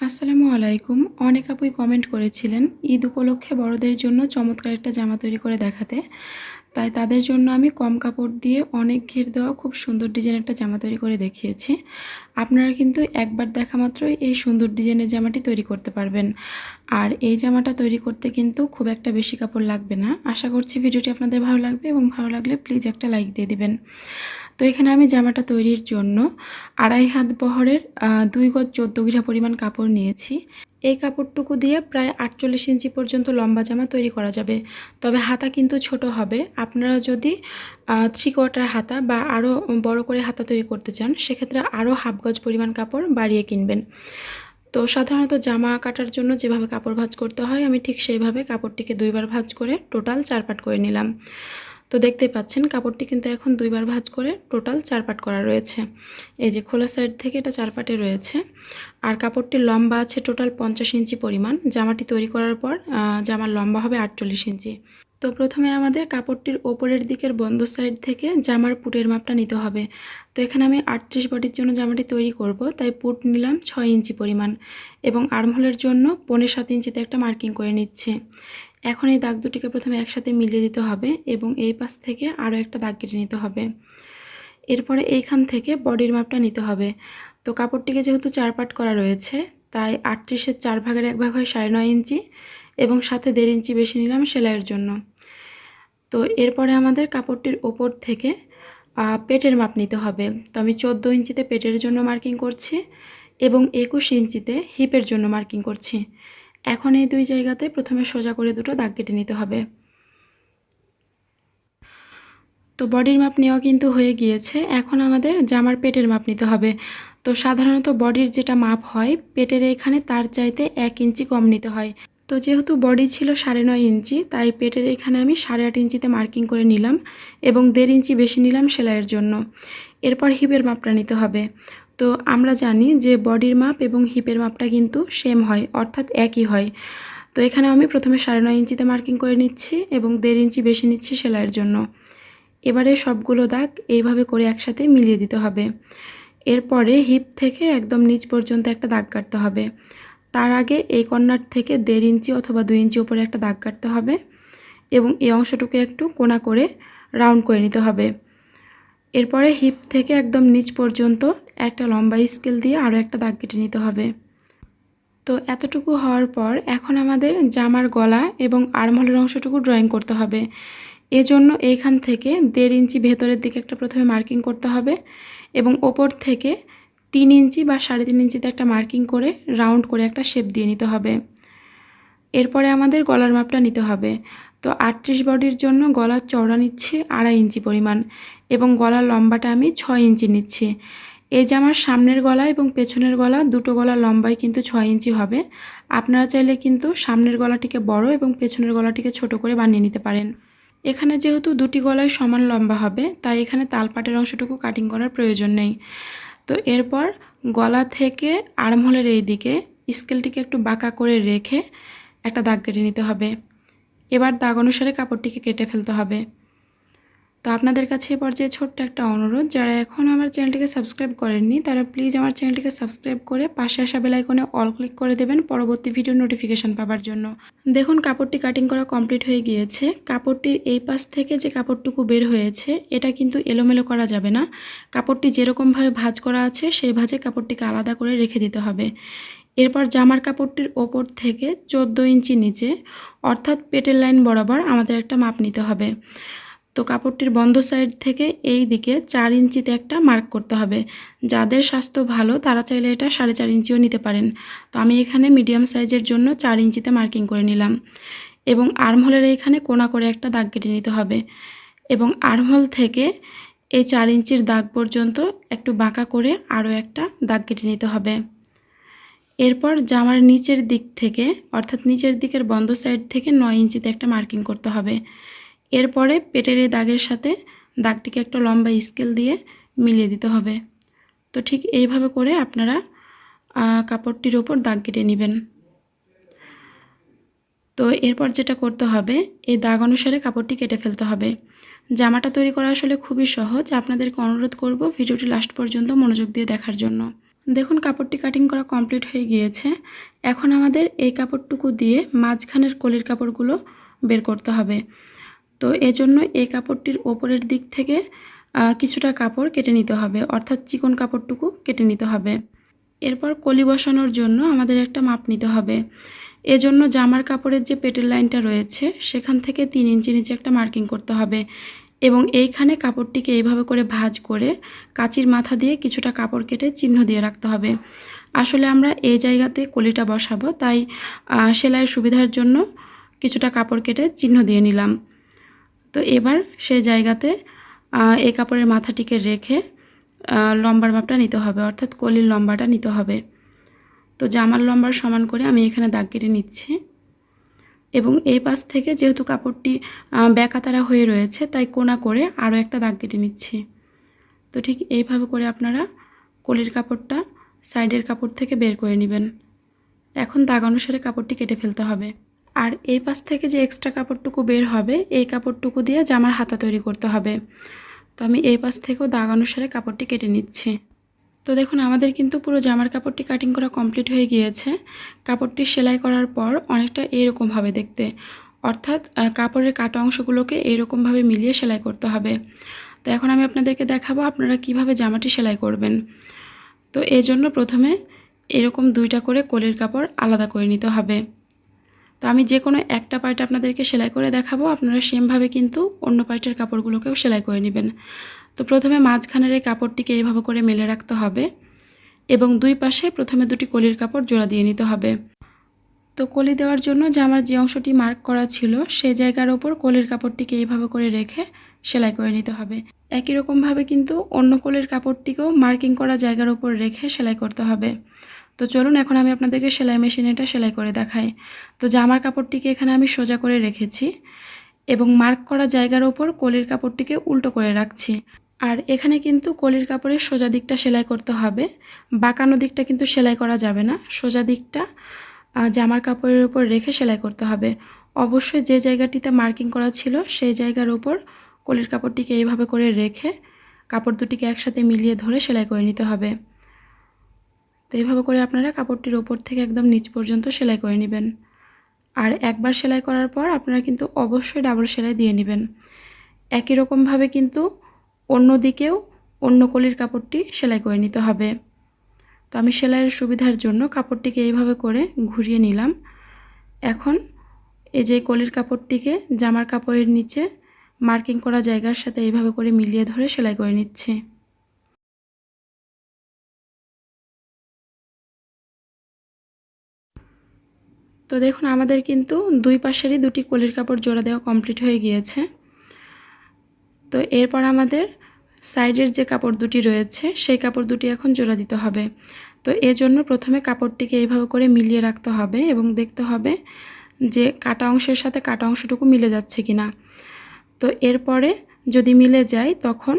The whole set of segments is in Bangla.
আসসালামু আলাইকুম। অনেক আপুই কমেন্ট করেছিলেন ঈদ উপলক্ষে বড়দের জন্য চমৎকার একটা জামা তৈরি করে দেখাতে। তাই তাদের জন্য আমি কম কাপড় দিয়ে অনেক ঘের দেওয়া খুব সুন্দর ডিজাইনের একটা জামা তৈরি করে দেখিয়েছি। আপনারা কিন্তু একবার দেখা মাত্রই এই সুন্দর ডিজাইনের জামাটি তৈরি করতে পারবেন। আর এই জামাটা তৈরি করতে কিন্তু খুব একটা বেশি কাপড় লাগবে না। আশা করছি ভিডিওটি আপনাদের ভালো লাগবে এবং ভালো লাগলে প্লিজ একটা লাইক দিয়ে দিবেন। তো এখানে আমি জামাটা তৈরির জন্য 2.5 হাত বহরের 2 গজ 14 গিরা পরিমাণ কাপড় নিয়েছি। এই কাপড়টুকু দিয়ে প্রায় 48 ইঞ্চি পর্যন্ত লম্বা জামা তৈরি করা যাবে। তবে হাতা কিন্তু ছোট হবে। আপনারা যদি 3/4 হাতা বা আরও বড় করে হাতা তৈরি করতে চান সেক্ষেত্রে আরও হাফ গজ পরিমাণ কাপড় বাড়িয়ে কিনবেন। তো সাধারণত জামা কাটার জন্য যেভাবে কাপড় ভাঁজ করতে হয় আমি ঠিক সেইভাবে কাপড়টিকে 2 বার ভাঁজ করে টোটাল 4 পাট করে নিলাম। তো দেখতে পাচ্ছেন কাপড়টি কিন্তু এখন 2 বার ভাঁজ করে টোটাল 4 পাট করা রয়েছে। এই যে খোলা সাইড থেকে এটা 4 পাটে রয়েছে। আর কাপড়টির লম্বা আছে টোটাল 50 ইঞ্চি পরিমাণ। জামাটি তৈরি করার পর জামার লম্বা হবে 48 ইঞ্চি। তো প্রথমে আমাদের কাপড়টির ওপরের দিকের বন্ধ সাইড থেকে জামার পুটের মাপটা নিতে হবে। তো এখানে আমি 38 বডির জন্য জামাটি তৈরি করব, তাই পুট নিলাম 6 ইঞ্চি পরিমাণ এবং আর্মহোলের জন্য 5.75 ইঞ্চিতে একটা মার্কিং করে নিচ্ছে। এখন এই দাগ দুটিকে প্রথমে একসাথে মিলিয়ে দিতে হবে এবং এই পাশ থেকে আরও একটা দাগ কেটে নিতে হবে। এরপরে এইখান থেকে বডির মাপটা নিতে হবে। তো কাপড়টিকে যেহেতু 4 পাট করা রয়েছে তাই 38-এর 4 ভাগের 1 ভাগ হয় 9.5 ইঞ্চি এবং সাথে 1.5 ইঞ্চি বেশি নিলাম সেলাইয়ের জন্য। তো এরপরে আমাদের কাপড়টির ওপর থেকে পেটের মাপ নিতে হবে। তো আমি 14 ইঞ্চিতে পেটের জন্য মার্কিং করছি এবং 21 ইঞ্চিতে হিপের জন্য মার্কিং করছি। এখন এই দুই জায়গাতে প্রথমে সোজা করে দুটো দাগ কেটে নিতে হবে। তো বডির মাপ নেওয়া কিন্তু হয়ে গিয়েছে। এখন আমাদের জামার পেটের মাপ নিতে হবে। তো সাধারণত বডির যেটা মাপ হয় পেটের এখানে তার চাইতে 1 ইঞ্চি কম নিতে হয়। তো যেহেতু বডি ছিল 9.5 ইঞ্চি তাই পেটের এখানে আমি 8.5 ইঞ্চিতে মার্কিং করে নিলাম এবং 1.5 ইঞ্চি বেশি নিলাম সেলাইয়ের জন্য। এরপর হিপের মাপটা নিতে হবে। তো আমরা জানি যে বডির মাপ এবং হিপের মাপটা কিন্তু সেম হয়, অর্থাৎ একই হয়। তো এখানে আমি প্রথমে 9.5 ইঞ্চিতে মার্কিং করে নিচ্ছি এবং 1.5 ইঞ্চি বেশি নিচ্ছি সেলাইয়ের জন্য। এবারে সবগুলো দাগ এইভাবে করে একসাথে মিলিয়ে দিতে হবে। এরপরে হিপ থেকে একদম নিচ পর্যন্ত একটা দাগ কাটতে হবে। তার আগে এই কর্নার থেকে 1.5 ইঞ্চি অথবা 2 ইঞ্চি উপরে একটা দাগ কাটতে হবে এবং এই অংশটুকু একটু কোণা করে রাউন্ড করে নিতে হবে। এরপরে হিপ থেকে একদম নিচ পর্যন্ত একটা লম্বা স্কেল দিয়ে আরও একটা দাগ কেটে নিতে হবে। তো এতটুকু হওয়ার পর এখন আমাদের জামার গলা এবং আর্মহোলের অংশটুকু ড্রয়িং করতে হবে। এজন্য এইখান থেকে 1.5 ইঞ্চি ভেতরের দিকে একটা প্রথমে মার্কিং করতে হবে এবং ওপর থেকে 3 ইঞ্চি বা 3.5 ইঞ্চিতে একটা মার্কিং করে রাউন্ড করে একটা শেপ দিয়ে নিতে হবে। এরপরে আমাদের গলার মাপটা নিতে হবে। তো 38 বডির জন্য গলার চওড়া নিচ্ছি 2.5 ইঞ্চি পরিমাণ এবং গলার লম্বাটা আমি 6 ইঞ্চি নিচ্ছি। এই জামার সামনের গলা এবং পেছনের গলা দুটো গলার লম্বাই কিন্তু 6 ইঞ্চি হবে। আপনারা চাইলে কিন্তু সামনের গলাটিকে বড় এবং পেছনের গলাটিকে ছোট করে বানিয়ে নিতে পারেন। এখানে যেহেতু দুটি গলাই সমান লম্বা হবে তাই এখানে তালপাটের অংশটুকু কাটিং করার প্রয়োজন নেই। তো এরপর গলা থেকে আর্মহোলের এই দিকে স্কেলটিকে একটু বাঁকা করে রেখে একটা দাগ কেটে নিতে হবে। এবার দাগ অনুসারে কাপড়টিকে কেটে ফেলতে হবে। তো আপনাদের কাছে এ পর্যায়ে ছোট্ট একটা অনুরোধ, যারা এখন আমার চ্যানেলটিকে সাবস্ক্রাইব করেননি তারা প্লিজ আমার চ্যানেলটিকে সাবস্ক্রাইব করে পাশে আসা বেল আইকনে অল ক্লিক করে দেবেন পরবর্তী ভিডিও নোটিফিকেশন পাওয়ার জন্য। দেখুন কাপড়টি কাটিং করা কমপ্লিট হয়ে গিয়েছে। কাপড়টির এই পাশ থেকে যে কাপড়টুকু বের হয়েছে এটা কিন্তু এলোমেলো করা যাবে না। কাপড়টি যেরকমভাবে ভাঁজ করা আছে সেই ভাঁজে কাপড়টিকে আলাদা করে রেখে দিতে হবে। এরপর জামার কাপড়টির ওপর থেকে 14 ইঞ্চি নিচে অর্থাৎ পেটের লাইন বরাবর আমাদের একটা মাপ নিতে হবে। তো কাপড়টির বন্ধ সাইড থেকে এই দিকে 4 ইঞ্চিতে একটা মার্ক করতে হবে। যাদের স্বাস্থ্য ভালো তারা চাইলে এটা 4.5 ইঞ্চিও নিতে পারেন। তো আমি এখানে মিডিয়াম সাইজের জন্য 4 ইঞ্চিতে মার্কিং করে নিলাম এবং আর্মহোলের এইখানে কোণা করে একটা দাগ কেটে নিতে হবে এবং আর্মহোল থেকে এই 4 ইঞ্চির দাগ পর্যন্ত একটু বাঁকা করে আরও একটা দাগ কেটে নিতে হবে। এরপর জামার নিচের দিক থেকে অর্থাৎ নিচের দিকের বন্ধ সাইড থেকে 9 ইঞ্চিতে একটা মার্কিং করতে হবে। এরপরে পেটের এই দাগের সাথে দাগটিকে একটা লম্বা স্কেল দিয়ে মিলিয়ে দিতে হবে। তো ঠিক এইভাবে করে আপনারা কাপড়টির ওপর দাগ কেটে নেবেন। তো এরপর যেটা করতে হবে এই দাগ অনুসারে কাপড়টি কেটে ফেলতে হবে। জামাটা তৈরি করা আসলে খুবই সহজ। আপনাদেরকে অনুরোধ করব ভিডিওটি লাস্ট পর্যন্ত মনোযোগ দিয়ে দেখার জন্য। দেখুন কাপড়টি কাটিং করা কমপ্লিট হয়ে গিয়েছে। এখন আমাদের এই কাপড়টুকু দিয়ে মাঝখানের কলির কাপড়গুলো বের করতে হবে। তো এজন্য এই কাপড়টির ওপরের দিক থেকে কিছুটা কাপড় কেটে নিতে হবে, অর্থাৎ চিকন কাপড়টুকু কেটে নিতে হবে। এরপর কলি বসানোর জন্য আমাদের একটা মাপ নিতে হবে। এজন্য জামার কাপড়ের যে পেটের লাইনটা রয়েছে সেখান থেকে 3 ইঞ্চি নিচে একটা মার্কিং করতে হবে এবং এইখানে কাপড়টিকে এইভাবে করে ভাঁজ করে কাঁচির মাথা দিয়ে কিছুটা কাপড় কেটে চিহ্ন দিয়ে রাখতে হবে। আসলে আমরা এই জায়গাতে কলিটা বসাবো, তাই সেলাইয়ের সুবিধার জন্য কিছুটা কাপড় কেটে চিহ্ন দিয়ে নিলাম। তো এবার সেই জায়গাতে এই কাপড়ের মাথাটিকে রেখে লম্বার মাপটা নিতে হবে, অর্থাৎ কলির লম্বাটা নিতে হবে। তো জামার লম্বার সমান করে আমি এখানে দাগ কেটে নিচ্ছি এবং এই পাশ থেকে যেহেতু কাপড়টি ব্যাকাতারা হয়ে রয়েছে তাই কোনা করে আরও একটা দাগ কেটে নিচ্ছি। তো ঠিক এইভাবে করে আপনারা কলির কাপড়টা সাইডের কাপড় থেকে বের করে নেবেন। এখন দাগ অনুসারে কাপড়টি কেটে ফেলতে হবে। আর এই পাশ থেকে যে এক্সট্রা কাপড়টুকু বের হবে এই কাপড়টুকু দিয়ে জামার হাতা তৈরি করতে হবে। তো আমি এই পাশ থেকেও দাগ অনুসারে কাপড়টি কেটে নিচ্ছি। তো দেখুন আমাদের কিন্তু পুরো জামার কাপড়টি কাটিং করা কমপ্লিট হয়ে গিয়েছে। কাপড়টি সেলাই করার পর অনেকটা এইরকম হবে দেখতে, অর্থাৎ কাপড়ের কাটা অংশগুলোকে এইরকমভাবে মিলিয়ে সেলাই করতে হবে। তো এখন আমি আপনাদেরকে দেখাবো আপনারা কিভাবে জামাটি সেলাই করবেন। তো এই জন্য প্রথমে এরকম 2টা করে কলির কাপড় আলাদা করে নিতে হবে। তো আমি যে কোনো একটা পার্ট আপনাদেরকে সেলাই করে দেখাবো, আপনারা সেমভাবে কিন্তু অন্য পার্টের কাপড়গুলোকেও সেলাই করে নেবেন। তো প্রথমে মাঝখানের এই কাপড়টিকে এইভাবে করে মেলে রাখতে হবে এবং দুই পাশে প্রথমে 2টি কলির কাপড় জোড়া দিয়ে নিতে হবে। তো কলি দেওয়ার জন্য জামার যে অংশটি মার্ক করা ছিল সেই জায়গার ওপর কলির কাপড়টিকে এইভাবে করে রেখে সেলাই করে নিতে হবে। একই রকমভাবে কিন্তু অন্য কলির কাপড়টিকেও মার্কিং করা জায়গার ওপর রেখে সেলাই করতে হবে। তো চলুন এখন আমি আপনাদেরকে সেলাই মেশিনে এটা সেলাই করে দেখাই। তো জামার কাপড়টিকে এখানে আমি সোজা করে রেখেছি এবং মার্ক করা জায়গার ওপর কলির কাপড়টিকে উল্টো করে রাখছি। আর এখানে কিন্তু কলির কাপড়ের সোজা দিকটা সেলাই করতে হবে, বাঁকানো দিকটা কিন্তু সেলাই করা যাবে না। সোজা দিকটা জামার কাপড়ের উপর রেখে সেলাই করতে হবে। অবশ্যই যে জায়গাটিতে মার্কিং করা ছিল সেই জায়গার উপর কলির কাপড়টিকে এইভাবে করে রেখে কাপড় দুটিকে একসাথে মিলিয়ে ধরে সেলাই করে নিতে হবে। তো এইভাবে করে আপনারা কাপড়টির ওপর থেকে একদম নিচ পর্যন্ত সেলাই করে নেবেন। আর একবার সেলাই করার পর আপনারা কিন্তু অবশ্যই ডাবল সেলাই দিয়ে নেবেন। একই রকমভাবে কিন্তু অন্য দিকেও অন্য কলির কাপড়টি সেলাই করে নিতে হবে। তো আমি সেলাইয়ের সুবিধার জন্য কাপড়টিকে এইভাবে করে ঘুরিয়ে নিলাম। এখন এই যে কলির কাপড়টিকে জামার কাপড়ের নিচে মার্কিং করা জায়গার সাথে এইভাবে করে মিলিয়ে ধরে সেলাই করে নিচ্ছি। তো দেখুন আমাদের কিন্তু দুই পাশেরই 2টি কলির কাপড় জোড়া দেওয়া কমপ্লিট হয়ে গিয়েছে। তো এরপর আমাদের সাইডের যে কাপড় দুটি রয়েছে সেই কাপড় দুটি এখন জোড়া দিতে হবে। তো এজন্য প্রথমে কাপড়টিকে এইভাবে করে মিলিয়ে রাখতে হবে এবং দেখতে হবে যে কাটা অংশের সাথে কাটা অংশটুকু মিলে যাচ্ছে কিনা। তো এরপরে যদি মিলে যায় তখন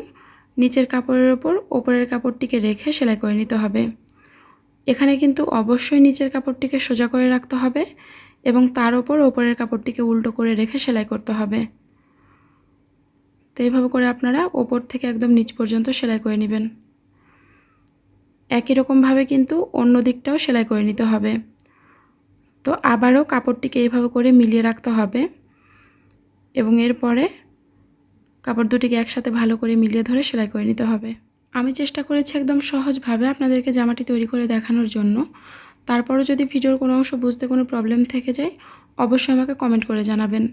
নিচের কাপড়ের ওপর ওপরের কাপড়টিকে রেখে সেলাই করে নিতে হবে। এখানে কিন্তু অবশ্যই নিচের কাপড়টিকে সোজা করে রাখতে হবে এবং তার ওপর ওপরের কাপড়টিকে উল্টো করে রেখে সেলাই করতে হবে। তো এইভাবে করে আপনারা ওপর থেকে একদম নিচ পর্যন্ত সেলাই করে নেবেন। একই রকমভাবে কিন্তু অন্য দিকটাও সেলাই করে নিতে হবে। তো আবারও কাপড়টিকে এইভাবে করে মিলিয়ে রাখতে হবে এবং এরপরে কাপড় দুটিকে একসাথে ভালো করে মিলিয়ে ধরে সেলাই করে নিতে হবে। আমি চেষ্টা করেছি একদম সহজভাবে আপনাদেরকে জামাটি তৈরি করে দেখানোর জন্য। তারপরও যদি ভিডিওর কোনো অংশ বুঝতে কোনো প্রবলেম থেকে যায় অবশ্যই আমাকে কমেন্ট করে জানাবেন।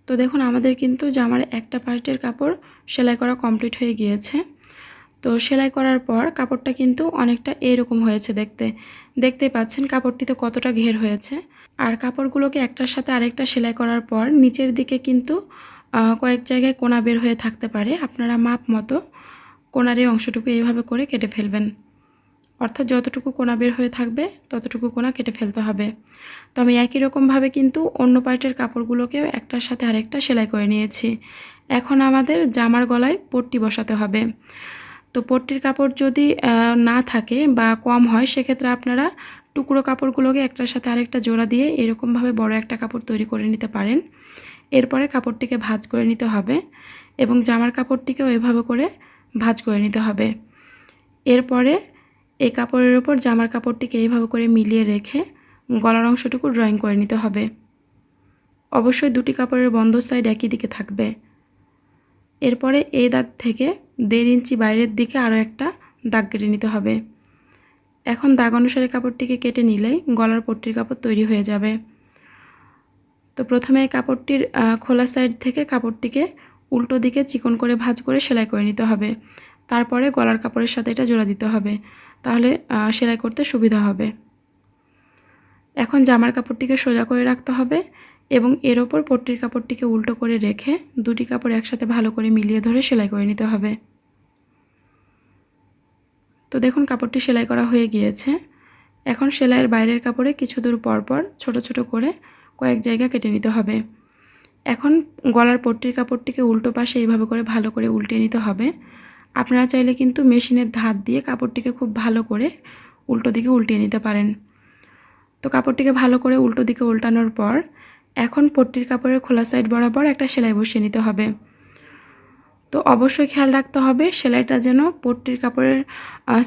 তো দেখুন আমাদের কিন্তু জামার একটা পার্টের কাপড় সেলাই করা কমপ্লিট হয়ে গিয়েছে। তো সেলাই করার পর কাপড়টা কিন্তু অনেকটা এইরকম হয়েছে দেখতেই পাচ্ছেন কাপড়টিতে কতটা ঘের হয়েছে। আর কাপড়গুলোকে একটার সাথে আরেকটা সেলাই করার পর নিচের দিকে কিন্তু কয়েক জায়গায় কোনা বের হয়ে থাকতে পারে। আপনারা মাপ মতো কোনার এই অংশটুকু এইভাবে করে কেটে ফেলবেন, অর্থাৎ যতটুকু কোনা বের হয়ে থাকবে ততটুকু কোনা কেটে ফেলতে হবে। তো আমি একই রকমভাবে কিন্তু অন্য পার্টের কাপড়গুলোকেও একটার সাথে আরেকটা সেলাই করে নিয়েছি। এখন আমাদের জামার গলায় পট্টি বসাতে হবে। তো পট্টির কাপড় যদি না থাকে বা কম হয় সেক্ষেত্রে আপনারা টুকরো কাপড়গুলোকে একটার সাথে আরেকটা জোড়া দিয়ে এরকমভাবে বড় একটা কাপড় তৈরি করে নিতে পারেন। এরপরে কাপড়টিকে ভাঁজ করে নিতে হবে এবং জামার কাপড়টিকেও এভাবে করে ভাঁজ করে নিতে হবে। এরপরে এই কাপড়ের উপর জামার কাপড়টিকে এইভাবে করে মিলিয়ে রেখে গলার অংশটুকু ড্রয়িং করে নিতে হবে। অবশ্যই দুটি কাপড়ের বন্ধ সাইড একই দিকে থাকবে। এরপরে এই দাগ থেকে 1.5 ইঞ্চি বাইরের দিকে আরও একটা দাগ কেটে নিতে হবে। এখন দাগ অনুসারে কাপড়টিকে কেটে নিলেই গলার পট্টির কাপড় তৈরি হয়ে যাবে। তো প্রথমে এই কাপড়টির খোলা সাইড থেকে কাপড়টিকে উল্টো দিকে চিকন করে ভাঁজ করে সেলাই করে নিতে হবে। তারপরে গলার কাপড়ের সাথে এটা জোড়া দিতে হবে, তাহলে সেলাই করতে সুবিধা হবে। এখন জামার কাপড়টিকে সোজা করে রাখতে হবে এবং এর ওপর পট্টির কাপড়টিকে উল্টো করে রেখে দুটি কাপড় একসাথে ভালো করে মিলিয়ে ধরে সেলাই করে নিতে হবে। তো দেখুন কাপড়টি সেলাই করা হয়ে গিয়েছে। এখন সেলাইয়ের বাইরের কাপড়ে কিছু দূর পর পর ছোট ছোট করে কয়েক জায়গা কেটে নিতে হবে। এখন গলার পট্টির কাপড়টিকে উল্টো পাশে এইভাবে করে ভালো করে উল্টে নিতে হবে। আপনারা চাইলে কিন্তু মেশিনের ধার দিয়ে কাপড়টিকে খুব ভালো করে উল্টো দিকে উল্টিয়ে নিতে পারেন। তো কাপড়টিকে ভালো করে উল্টো দিকে উল্টানোর পর এখন পট্টির কাপড়ের খোলা সাইড বরাবর একটা সেলাই বসিয়ে নিতে হবে। তো অবশ্যই খেয়াল রাখতে হবে সেলাইটা যেন পট্টির কাপড়ের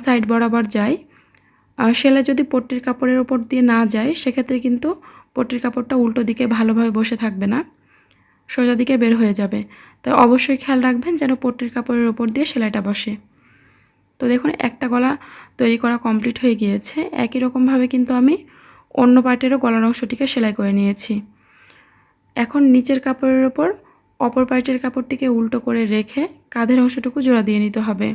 সাইড বরাবর যায়। সেলাই যদি পট্টির কাপড়ের ওপর দিয়ে না যায় সেক্ষেত্রে কিন্তু পট্টির কাপড়টা উল্টো দিকে ভালোভাবে বসে থাকবে না, সোজা দিকে বের হয়ে যাবে। তাই অবশ্যই খেয়াল রাখবেন যেন পট্টির কাপড়ের ওপর দিয়ে সেলাইটা বসে। তো দেখুন একটা গলা তৈরি করা কমপ্লিট হয়ে গিয়েছে। একই রকমভাবে কিন্তু আমি অন্য পার্টেরও গলার অংশটিকে সেলাই করে নিয়েছি। এখন নিচের কাপড়ের ওপর অপর পার্টের কাপড়টিকে উল্টো করে রেখে কাঁধের অংশটুকু জোড়া দিয়ে নিতে হবে।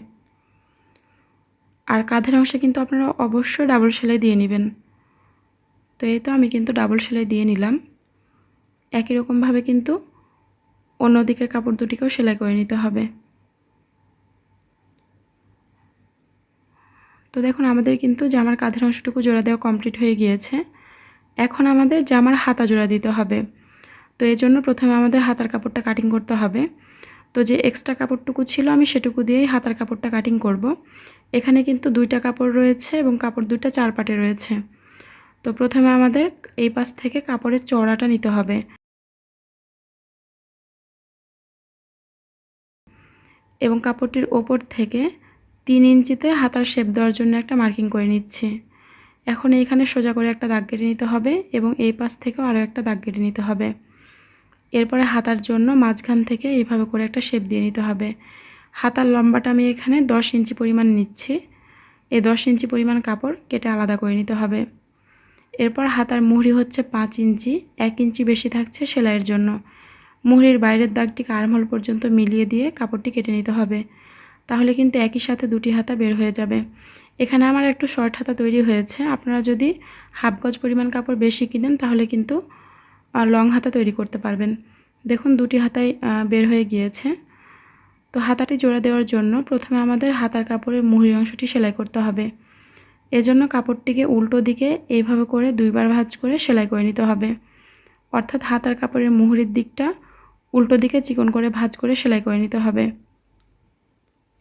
আর কাঁধের অংশে কিন্তু আপনারা অবশ্যই ডাবল সেলাই দিয়ে নেবেন। তো এই তো আমি কিন্তু ডাবল সেলাই দিয়ে নিলাম। একই রকমভাবে কিন্তু অন্য দিকের কাপড় দুটিকেও সেলাই করে নিতে হবে। তো দেখুন আমাদের কিন্তু জামার কাঁধের অংশটুকু জোড়া দেওয়া কমপ্লিট হয়ে গিয়েছে। এখন আমাদের জামার হাতা জোড়া দিতে হবে। তো এই জন্য প্রথমে আমাদের হাতার কাপড়টা কাটিং করতে হবে। তো যে এক্সট্রা কাপড়টুকু ছিল আমি সেটুকু দিয়েই হাতার কাপড়টা কাটিং করব। এখানে কিন্তু 2টা কাপড় রয়েছে এবং কাপড় 2টা 4 পাটে রয়েছে। তো প্রথমে আমাদের এই পাশ থেকে কাপড়ের চওড়াটা নিতে হবে এবং কাপড়টির ওপর থেকে 3 ইঞ্চিতে হাতার শেপ দেওয়ার জন্য একটা মার্কিং করে নিচ্ছি। এখন এইখানে সোজা করে একটা দাগ কেটে নিতে হবে এবং এই পাশ থেকেও আরও একটা দাগ কেটে নিতে হবে। এরপরে হাতার জন্য মাঝখান থেকে এইভাবে করে একটা শেপ দিয়ে নিতে হবে। হাতার লম্বাটা আমি এখানে 10 ইঞ্চি পরিমাণ নিচ্ছি। এই 10 ইঞ্চি পরিমাণ কাপড় কেটে আলাদা করে নিতে হবে। এরপর হাতার মুহুরি হচ্ছে 5 ইঞ্চি, 1 ইঞ্চি বেশি থাকছে সেলাইয়ের জন্য। মুহুরির বাইরের দাগটিকে আর্মহোল পর্যন্ত মিলিয়ে দিয়ে কাপড়টি কেটে নিতে হবে, তাহলে কিন্তু একই সাথে দুটি হাতা বের হয়ে যাবে। এখানে আমার একটু শর্ট হাতা তৈরি হয়েছে। আপনারা যদি হাফ গজ পরিমাণ কাপড় বেশি কিনেন তাহলে কিন্তু লং হাতা তৈরি করতে পারবেন। দেখুন দুটি হাতাই বের হয়ে গিয়েছে। তো হাতাটি জোড়া দেওয়ার জন্য প্রথমে আমাদের হাতার কাপড়ের মুহুরির অংশটি সেলাই করতে হবে। এজন্য কাপড়টিকে উল্টো দিকে এইভাবে করে 2বার ভাঁজ করে সেলাই করে নিতে হবে। অর্থাৎ হাতার কাপড়ের মুহুরির দিকটা উল্টো দিকে চিকন করে ভাঁজ করে সেলাই করে নিতে হবে।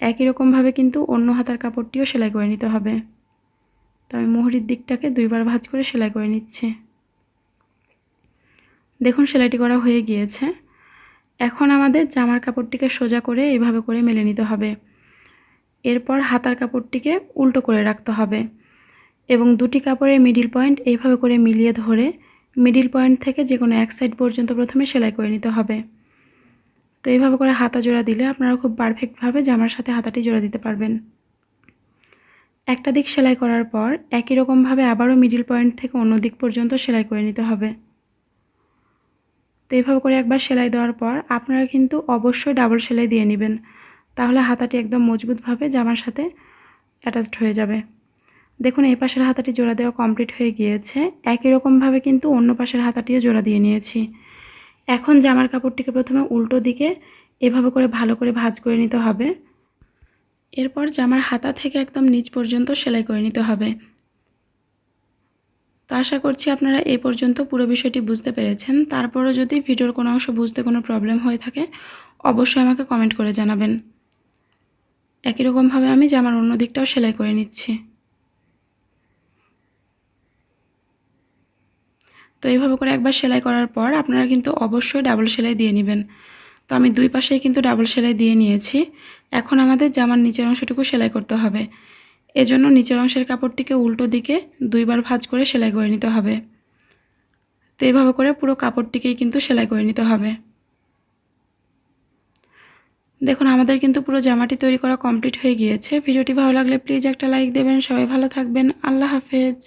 একই রকমভাবে কিন্তু অন্য হাতার কাপড়টিও সেলাই করে নিতে হবে। তো আমি মুহুরির দিকটাকে 2বার ভাঁজ করে সেলাই করে নিচ্ছি। দেখুন সেলাইটি করা হয়ে গিয়েছে। এখন আমাদের জামার কাপড়টিকে সোজা করে এইভাবে করে মেলে নিতে হবে। এরপর হাতার কাপড়টিকে উল্টো করে রাখতে হবে এবং দুটি কাপড়ের মিডিল পয়েন্ট এইভাবে করে মিলিয়ে ধরে মিডিল পয়েন্ট থেকে যে কোনো এক সাইড পর্যন্ত প্রথমে সেলাই করে নিতে হবে। তো এইভাবে করে হাতা জোড়া দিলে আপনারা খুব পারফেক্টভাবে জামার সাথে হাতাটি জোড়া দিতে পারবেন। একটা দিক সেলাই করার পর একই রকমভাবে আবারও মিডিল পয়েন্ট থেকে অন্য দিক পর্যন্ত সেলাই করে নিতে হবে। তো এইভাবে করে একবার সেলাই দেওয়ার পর আপনারা কিন্তু অবশ্যই ডাবল সেলাই দিয়ে নেবেন, তাহলে হাতাটি একদম মজবুতভাবে জামার সাথে অ্যাটাচড হয়ে যাবে। দেখুন এই পাশের হাতাটি জোড়া দেওয়া কমপ্লিট হয়ে গিয়েছে। একই রকমভাবে কিন্তু অন্য পাশের হাতাটিও জোড়া দিয়ে নিয়েছি। এখন জামার কাপড়টিকে প্রথমে উল্টো দিকে এভাবে করে ভালো করে ভাঁজ করে নিতে হবে। এরপর জামার হাতা থেকে একদম নিচ পর্যন্ত সেলাই করে নিতে হবে। তো আশা করছি আপনারা এই পর্যন্ত পুরো বিষয়টি বুঝতে পেরেছেন। তারপরও যদি ভিডিওর কোনো অংশ বুঝতে কোনো প্রবলেম হয়ে থাকে অবশ্যই আমাকে কমেন্ট করে জানাবেন। একই রকমভাবে আমি জামার অন্য দিকটাও সেলাই করে নিচ্ছি। তো এইভাবে করে একবার সেলাই করার পর আপনারা কিন্তু অবশ্যই ডাবল সেলাই দিয়ে নেবেন। তো আমি দুই পাশেই কিন্তু ডাবল সেলাই দিয়ে নিয়েছি। এখন আমাদের জামার নিচের অংশটুকু সেলাই করতে হবে। এজন্য নিচের অংশের কাপড়টিকে উল্টো দিকে 2 বার ভাঁজ করে সেলাই করে নিতে হবে। তো এইভাবে করে পুরো কাপড়টিকেই কিন্তু সেলাই করে নিতে হবে। দেখুন আমাদের কিন্তু পুরো জামাটি তৈরি করা কমপ্লিট হয়ে গিয়েছে। ভিডিওটি ভালো লাগলে প্লিজ একটা লাইক দেবেন। সবাই ভালো থাকবেন। আল্লাহ হাফেজ।